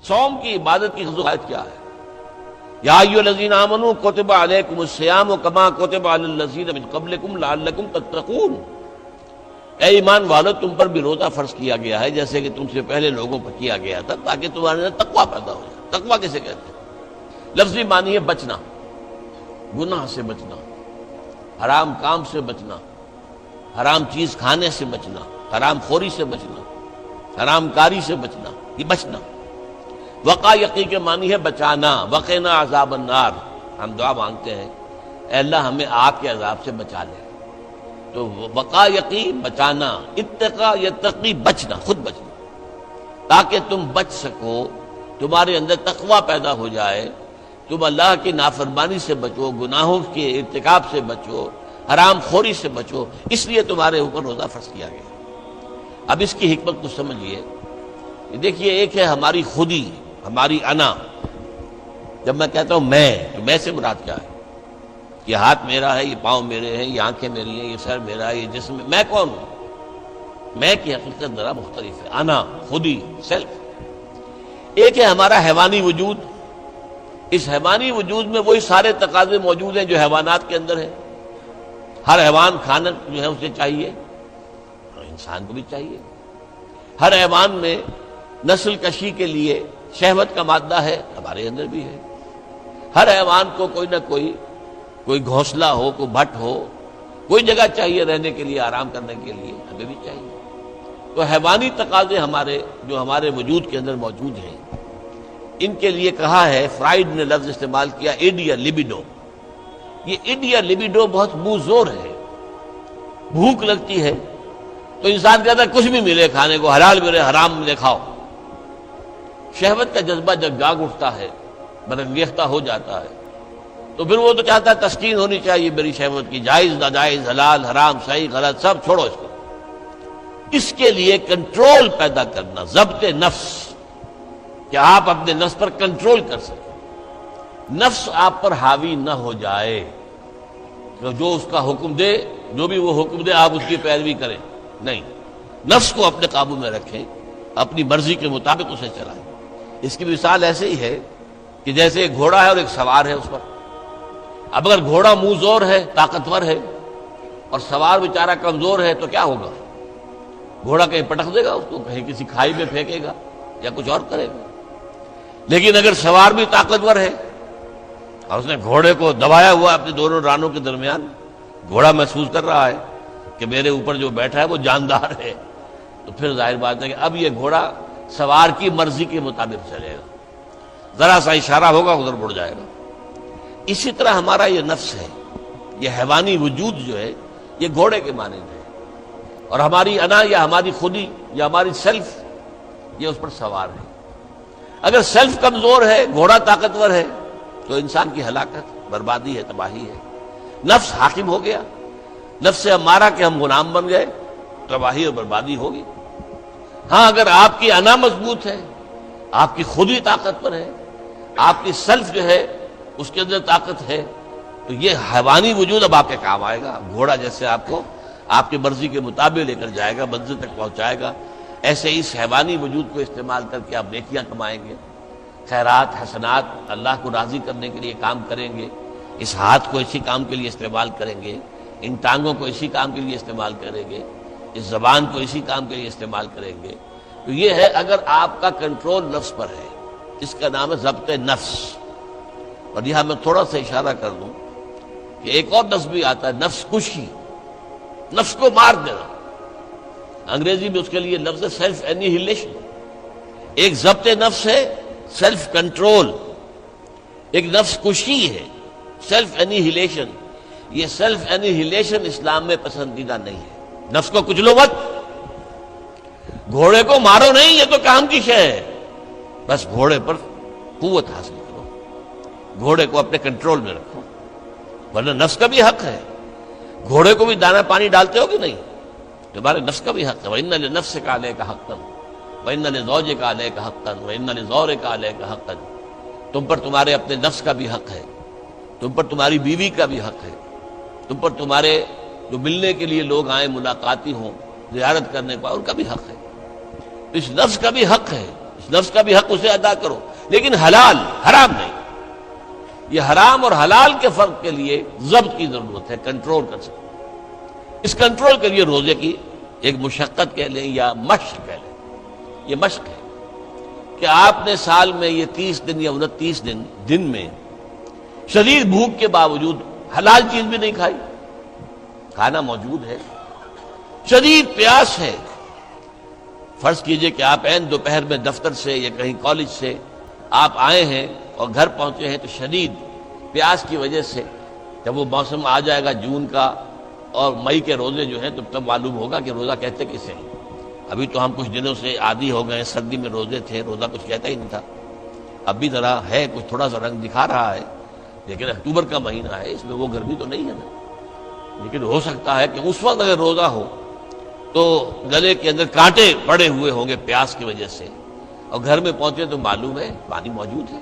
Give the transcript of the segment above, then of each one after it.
صوم کی عبادت کی خصوصیت کیا ہے؟ یا ایھا الذین آمنوا کتب علیکم الصیام کما کتب علی الذین من قبلکم لعلکم تتقون، اے ایمان والو تم پر بھی روزہ فرض کیا گیا ہے جیسے کہ تم سے پہلے لوگوں پر کیا گیا تھا تاکہ تمہارے اندر تقویٰ پیدا ہو جائے۔ تقویٰ کسے کہتے ہیں؟ لفظی معنی ہے بچنا، گناہ سے بچنا، حرام کام سے بچنا، حرام چیز کھانے سے بچنا، حرام خوری سے بچنا، حرام کاری سے بچنا، یہ بچنا۔ وقا یقی کے معنی ہے بچانا، وقنا عذاب النار، ہم دعا مانگتے ہیں اے اللہ ہمیں آگ کے عذاب سے بچا لے۔ تو وقا یقی بچانا، اتقا یتقی بچنا، خود بچنا، تاکہ تم بچ سکو، تمہارے اندر تقویٰ پیدا ہو جائے، تم اللہ کی نافرمانی سے بچو، گناہوں کے ارتکاب سے بچو، حرام خوری سے بچو، اس لیے تمہارے اوپر روزہ فرض کیا گیا۔ اب اس کی حکمت کو سمجھیے۔ دیکھیے ایک ہے ہماری خودی، ہماری انا۔ جب میں کہتا ہوں میں، تو میں سے مراد کیا ہے؟ یہ ہاتھ میرا ہے، یہ پاؤں میرے ہیں، یہ آنکھیں میری ہیں، یہ سر میرا ہے، یہ جسم، میں کون ہوں؟ میں کی حقیقت ذرا مختلف ہے، انا، خودی، سیلف۔ ایک ہے ہمارا حیوانی وجود، اس حیوانی وجود میں وہی سارے تقاضے موجود ہیں جو حیوانات کے اندر ہیں۔ ہر حیوان کھانا جو ہے اسے چاہیے، انسان کو بھی چاہیے۔ ہر حیوان میں نسل کشی کے لیے شہوت کا مادہ ہے، ہمارے اندر بھی ہے۔ ہر حیوان کو کوئی نہ کوئی گھونسلہ ہو، کوئی بھٹ ہو، کوئی جگہ چاہیے رہنے کے لیے، آرام کرنے کے لیے، ہمیں بھی چاہیے۔ تو حیوانی تقاضے ہمارے جو ہمارے وجود کے اندر موجود ہیں، ان کے لیے کہا ہے، فرائڈ نے لفظ استعمال کیا ایڈیا لیبیڈو۔ یہ ایڈیا لیبیڈو بہت منہ زور ہے۔ بھوک لگتی ہے تو انسان کہتا ہے کچھ بھی ملے کھانے کو، حلال ملے حرام ملے کھاؤ۔ شہوت کا جذبہ جب جاگ اٹھتا ہے، برانگیختہ ہو جاتا ہے، تو پھر وہ تو چاہتا ہے تسکین ہونی چاہیے میری شہوت کی، جائز ناجائز، حلال حرام، صحیح غلط، سب چھوڑو اس کو۔ اس کے لیے کنٹرول پیدا کرنا، ضبط نفس، کہ آپ اپنے نفس پر کنٹرول کر سکیں، نفس آپ پر حاوی نہ ہو جائے، تو جو اس کا حکم دے، جو بھی وہ حکم دے آپ اس کی پیروی کریں، نہیں، نفس کو اپنے قابو میں رکھیں، اپنی مرضی کے مطابق اسے چلائیں۔ اس کی مثال ایسے ہی ہے کہ جیسے ایک گھوڑا ہے اور ایک سوار ہے اس پر۔ اب اگر گھوڑا منہ زور ہے، طاقتور ہے، اور سوار بیچارہ کمزور ہے تو کیا ہوگا؟ گھوڑا کہیں پٹک دے گا اس کو، کہیں کسی کھائی میں پھینکے گا یا کچھ اور کرے گا۔ لیکن اگر سوار بھی طاقتور ہے اور اس نے گھوڑے کو دبایا ہوا اپنے دونوں رانوں کے درمیان، گھوڑا محسوس کر رہا ہے کہ میرے اوپر جو بیٹھا ہے وہ جاندار ہے، تو پھر ظاہر بات ہے کہ اب یہ گھوڑا سوار کی مرضی کے مطابق چلے گا، ذرا سا اشارہ ہوگا ادھر مڑ جائے گا۔ اسی طرح ہمارا یہ نفس ہے، یہ حیوانی وجود جو ہے، یہ گھوڑے کے مانند ہے، اور ہماری انا یا ہماری خودی یا ہماری سیلف یہ اس پر سوار ہے۔ اگر سیلف کمزور ہے، گھوڑا طاقتور ہے، تو انسان کی ہلاکت، بربادی ہے، تباہی ہے۔ نفس حاکم ہو گیا، نفس سے ہمارا کہ ہم غلام بن گئے، تباہی اور بربادی ہوگی۔ ہاں اگر آپ کی انا مضبوط ہے، آپ کی خودی طاقتور ہے، آپ کی سیلف جو ہے اس کے اندر طاقت ہے، تو یہ حیوانی وجود اب آپ کے کام آئے گا۔ گھوڑا جیسے آپ کو آپ کی مرضی کے مطابق لے کر جائے گا، منزل تک پہنچائے گا، ایسے اس حیوانی وجود کو استعمال کر کے آپ نیکیاں کمائیں گے، خیرات حسنات، اللہ کو راضی کرنے کے لیے کام کریں گے۔ اس ہاتھ کو اسی کام کے لیے استعمال کریں گے، ان ٹانگوں کو اسی کام کے لیے استعمال کریں گے، اس زبان کو اسی کام کے لیے استعمال کریں گے۔ تو یہ ہے اگر آپ کا کنٹرول نفس پر ہے، اس کا نام ہے ضبط نفس۔ اور یہاں میں تھوڑا سا اشارہ کر دوں کہ ایک اور لفظ بھی آتا ہے، نفس کشی، نفس کو مار دینا۔ انگریزی میں اس کے لیے لفظ ہے سیلف اینیہیلیشن۔ ایک ضبط نفس ہے، سیلف کنٹرول، ایک نفس کشی ہے، سیلف اینیہیلیشن۔ یہ سیلف اینیہیلیشن اسلام میں پسندیدہ نہیں ہے۔ نفس کو کچلو مت، گھوڑے کو مارو نہیں، یہ تو کام کی شے ہے، بس گھوڑے پر قوت حاصل کرو، گھوڑے کو اپنے کنٹرول میں رکھو، ورنہ نفس کا بھی حق ہے۔ گھوڑے کو بھی دانا پانی ڈالتے ہو کہ نہیں؟ تمہارے نفس کا بھی حق ہے۔ وَإِنَّ لِنَفْسِكَ عَلَيْكَ حَقًّا وَإِنَّ لِزَوْجِكَ عَلَيْكَ حَقًّا وَإِنَّ لِزَوْرِكَ عَلَيْكَ حَقًّا۔ تم پر تمہارے اپنے نفس کا بھی حق ہے، تم پر تمہاری بیوی کا بھی حق ہے، تم پر تمہارے جو ملنے کے لیے لوگ آئیں، ملاقاتی ہوں، زیارت کرنے کا، ان کا بھی حق ہے۔ اس نفس کا بھی حق ہے، نفس کا بھی حق اسے ادا کرو، لیکن حلال، حرام نہیں۔ یہ حرام اور حلال کے فرق کے لیے ضبط کی ضرورت ہے، کنٹرول کر سکتے۔ اس کنٹرول کے لیے روزے کی ایک مشقت کہہ لیں یا مشق کہہ لیں، یہ مشق ہے کہ آپ نے سال میں یہ 30 دن یا 29 دن میں شدید بھوک کے باوجود حلال چیز بھی نہیں کھائی، کھانا موجود ہے، شدید پیاس ہے۔ فرض کیجئے کہ آپ عین دوپہر میں دفتر سے یا کہیں کالج سے آپ آئے ہیں اور گھر پہنچے ہیں تو شدید پیاس کی وجہ سے، جب وہ موسم آ جائے گا جون کا اور مئی کے روزے جو ہیں تو تب معلوم ہوگا کہ روزہ کہتے کسے ہیں۔ ابھی تو ہم کچھ دنوں سے عادی ہو گئے، سردی میں روزے تھے، روزہ کچھ کہتا ہی نہیں تھا، اب بھی ذرا ہے، کچھ تھوڑا سا رنگ دکھا رہا ہے، لیکن اکتوبر کا مہینہ ہے، اس میں وہ گرمی تو نہیں ہے نا۔ لیکن ہو سکتا ہے کہ اس وقت اگر روزہ ہو تو گلے کے اندر کانٹے پڑے ہوئے ہوں گے پیاس کی وجہ سے، اور گھر میں پہنچے تو معلوم ہے پانی موجود ہے،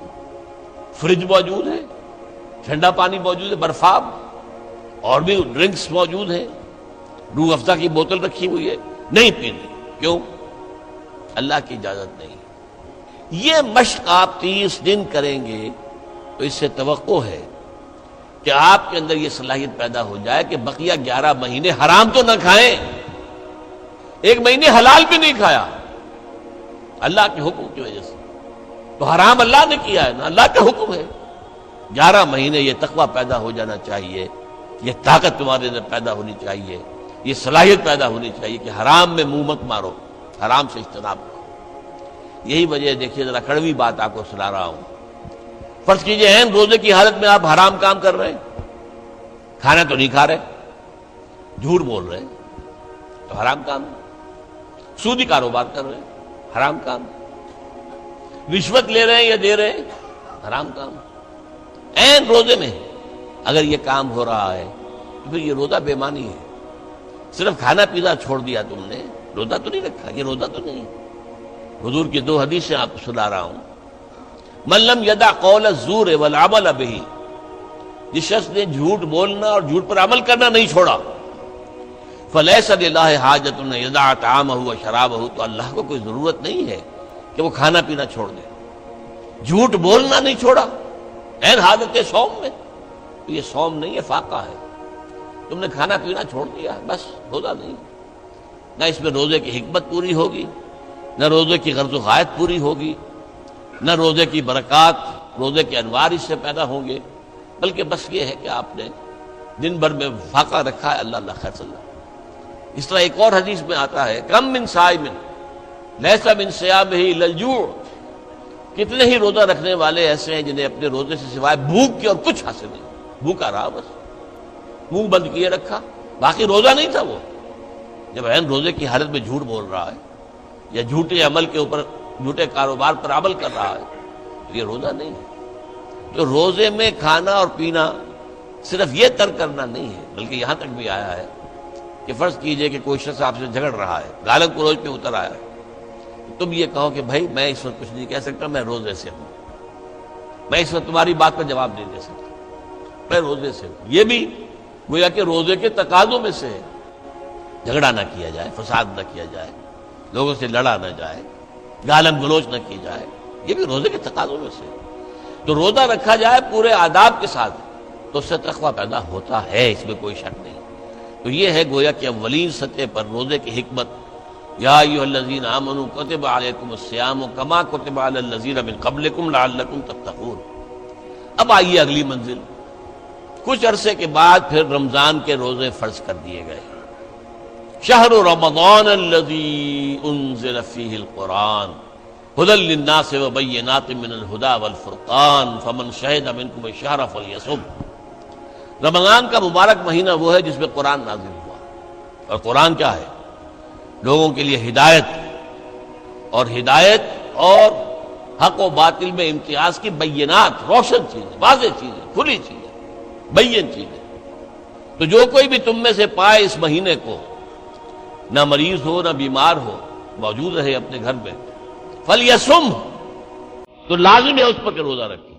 فریج موجود ہے، ٹھنڈا پانی موجود ہے، برفاب اور بھی ڈرنکس موجود ہیں، روح افزا کی بوتل رکھی ہوئی ہے، نہیں پینی۔ کیوں؟ اللہ کی اجازت نہیں۔ یہ مشق آپ 30 دن کریں گے تو اس سے توقع ہے کہ آپ کے اندر یہ صلاحیت پیدا ہو جائے کہ بقیہ 11 مہینے حرام تو نہ کھائیں، ایک مہینے حلال بھی نہیں کھایا اللہ کے حکم کی وجہ سے، تو حرام اللہ نے کیا ہے نا، اللہ کا حکم ہے۔ 11 مہینے یہ تقویٰ پیدا ہو جانا چاہیے، یہ طاقت تمہارے اندر پیدا ہونی چاہیے، یہ صلاحیت پیدا ہونی چاہیے کہ حرام میں منہ مت مارو، حرام سے اجتناب کرو۔ یہی وجہ دیکھیے، ذرا کڑوی بات آپ کو سنا رہا ہوں۔ فرض کیجئے ہیں روزے کی حالت میں آپ حرام کام کر رہے ہیں، کھانا تو نہیں کھا رہے، جھوٹ بول رہے ہیں تو حرام کام ہے، سودی کاروبار کر رہے ہیں حرام کام ہے، رشوت لے رہے ہیں یا دے رہے ہیں حرام کام ہے۔ عین روزے میں اگر یہ کام ہو رہا ہے تو پھر یہ روزہ بے معنی ہے۔ صرف کھانا پینا چھوڑ دیا تم نے، روزہ تو نہیں رکھا، یہ روزہ تو نہیں۔ حضور کی 2 حدیثیں آپ کو سنا رہا ہوں۔ من لم یدع قول الزور والعمل به، جس شخص نے جھوٹ بولنا اور جھوٹ پر عمل کرنا نہیں چھوڑا، فلیس للہ حاجۃ ان یدع طعامہ وشرابہ، تو اللہ کو کوئی ضرورت نہیں ہے کہ وہ کھانا پینا چھوڑ دے۔ جھوٹ بولنا نہیں چھوڑا عین حالت صوم میں، تو یہ صوم نہیں ہے، فاقہ ہے۔ تم نے کھانا پینا چھوڑ دیا، بس روزہ نہیں۔ نہ اس میں روزے کی حکمت پوری ہوگی، نہ روزے کی غرض و غایت پوری ہوگی، نہ روزے کی برکات، روزے کے انوار اس سے پیدا ہوں گے، بلکہ بس یہ ہے کہ آپ نے دن بھر میں فاقہ رکھا ہے، اللہ اللہ خیر صلی اللہ۔ اس طرح ایک اور حدیث میں آتا ہے، کم من صائم لیس من صیامہ الا الجوع، کتنے ہی روزہ رکھنے والے ایسے ہیں جنہیں اپنے روزے سے سوائے بھوک کے اور کچھ حاصل نہیں، بھوکا رہا، بس منہ بند کیے رکھا، باقی روزہ نہیں تھا وہ۔ جب عین روزے کی حالت میں جھوٹ بول رہا ہے یا جھوٹے عمل کے اوپر، جھوٹے کاروبار پر عمل کر رہا ہے تو یہ روزہ نہیں ہے۔ تو روزے میں کھانا اور پینا صرف یہ ترک کرنا نہیں ہے، بلکہ یہاں تک بھی آیا ہے کہ فرض کیجئے کہ کوئی شخص آپ سے جھگڑ رہا ہے، گالم گلوچ پہ اتر آیا ہے، تم یہ کہو کہ بھائی میں اس وقت کچھ نہیں کہہ سکتا، میں روزے سے ہوں، میں اس وقت تمہاری بات پر جواب نہیں دے سکتا، میں روزے سے ہوں۔ یہ بھی گویا کہ روزے کے تقاضوں میں سے ہے، جھگڑا نہ کیا جائے، فساد نہ کیا جائے، لوگوں سے لڑا نہ جائے، گالم گلوچ نہ کی جائے، یہ بھی روزے کے تقاضوں میں سے ہے۔ تو روزہ رکھا جائے پورے آداب کے ساتھ تو اس سے تقویٰ پیدا ہوتا ہے، اس میں کوئی شک نہیں۔ تو یہ ہے گویا کہ اولین سطح پر روزے کی حکمت۔ یا ایھا الذین آمنوا کتب علیکم الصیام کما کتب علی الذین من قبلکم لعلکم تتقون۔ اب آئیے اگلی منزل، کچھ عرصے کے بعد پھر رمضان کے روزے فرض کر دیے گئے۔ شہر رمضان الذی انزل فیہ القرآن ھدی للناس وبینات من الھدی والفرقان فمن شہد منکم الشہر فلیصم۔ رمضان کا مبارک مہینہ وہ ہے جس میں قرآن نازل ہوا، اور قرآن کیا ہے؟ لوگوں کے لیے ہدایت، اور ہدایت اور حق و باطل میں امتیاز کی بینات، روشن چیزیں، واضح چیزیں، کھلی چیزیں، بین چیزیں۔ تو جو کوئی بھی تم میں سے پائے اس مہینے کو، نہ مریض ہو نہ بیمار ہو، موجود رہے اپنے گھر میں، فلیصم، تو لازم ہے اس پر کہ روزہ رکھے۔